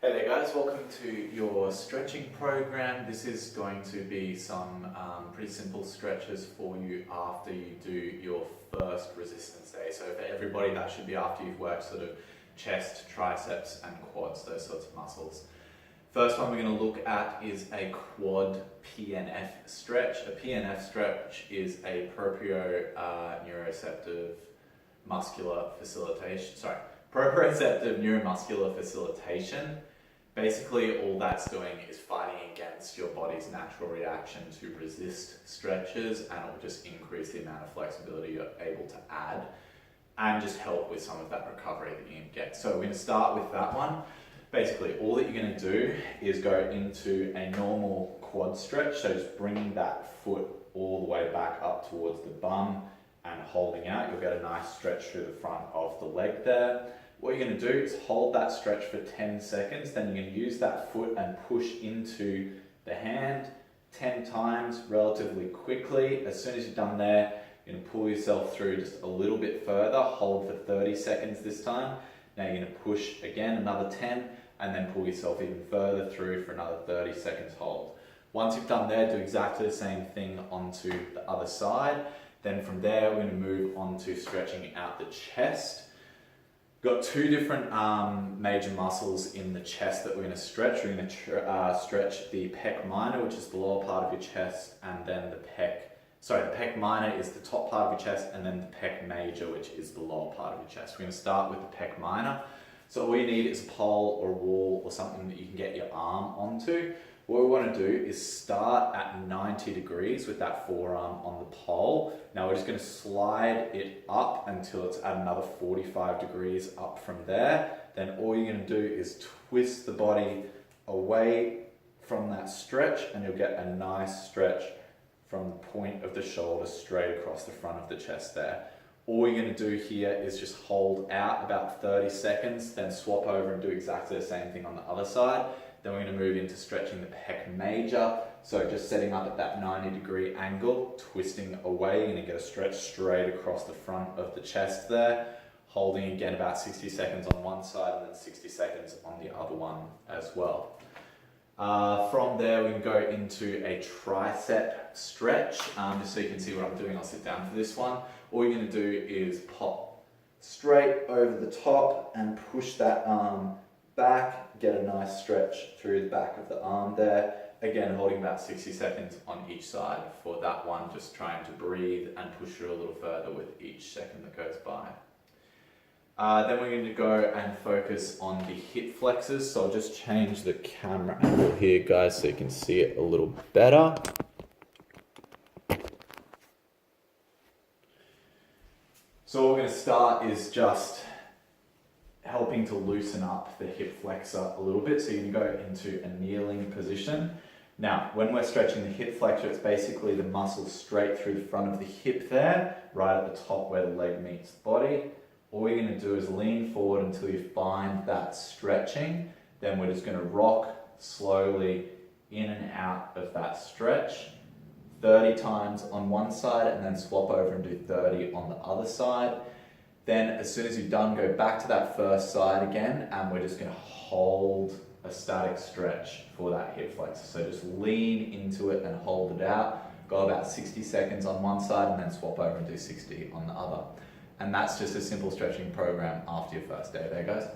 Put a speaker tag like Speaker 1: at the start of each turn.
Speaker 1: Hey there guys, welcome to your stretching program. This is going to be some pretty simple stretches for you after you do your first resistance day. So for everybody, that should be after you've worked sort of chest, triceps and quads, those sorts of muscles. First one we're going to look at is a quad PNF stretch. A PNF stretch is a proprioceptive neuromuscular facilitation. Basically, all that's doing is fighting against your body's natural reaction to resist stretches, and it will just increase the amount of flexibility you're able to add and just help with some of that recovery that you can get. So we're going to start with that one. Basically, all that you're going to do is go into a normal quad stretch, so just bringing that foot all the way back up towards the bum and holding out. You'll get a nice stretch through the front of the leg there. What you're going to do is hold that stretch for 10 seconds, then you're going to use that foot and push into the hand 10 times relatively quickly. As soon as you're done there, you're going to pull yourself through just a little bit further, hold for 30 seconds this time. Now you're going to push again another 10 and then pull yourself even further through for another 30 seconds hold. Once you've done there, do exactly the same thing onto the other side. Then from there, we're going to move on to stretching out the chest. Got two different major muscles in the chest that we're going to stretch. We're going to stretch the pec minor, which is the lower part of your chest, and then the pec minor is the top part of your chest, and then the pec major, which is the lower part of your chest. We're going to start with the pec minor. So all you need is a pole or a wall or something that you can get your arm onto. What we want to do is start at 90 degrees with that forearm on the pole. Now we're just going to slide it up until it's at another 45 degrees up from there. Then all you're going to do is twist the body away from that stretch, and you'll get a nice stretch from the point of the shoulder straight across the front of the chest there. All you're going to do here is just hold out about 30 seconds, then swap over and do exactly the same thing on the other side. Then we're going to move into stretching the pec major. So just setting up at that 90-degree angle, twisting away, you're going to get a stretch straight across the front of the chest there, holding again about 60 seconds on one side and then 60 seconds on the other one as well. From there, we can go into a tricep stretch. Just so you can see what I'm doing, I'll sit down for this one. All you're going to do is pop straight over the top and push that arm back, get a nice stretch through the back of the arm there. Again, holding about 60 seconds on each side for that one, just trying to breathe and push through a little further with each second that goes by. Then we're going to go and focus on the hip flexors. So I'll just change the camera angle here, guys, so you can see it a little better. So what we're going to start is just helping to loosen up the hip flexor a little bit. So you can go into a kneeling position. Now, when we're stretching the hip flexor, it's basically the muscle straight through the front of the hip there, right at the top where the leg meets the body. All you're going to do is lean forward until you find that stretching. Then we're just going to rock slowly in and out of that stretch 30 times on one side, and then swap over and do 30 on the other side. Then as soon as you're done, go back to that first side again, and we're just going to hold a static stretch for that hip flexor. So just lean into it and hold it out. Go about 60 seconds on one side and then swap over and do 60 on the other. And that's just a simple stretching program after your first day there, guys.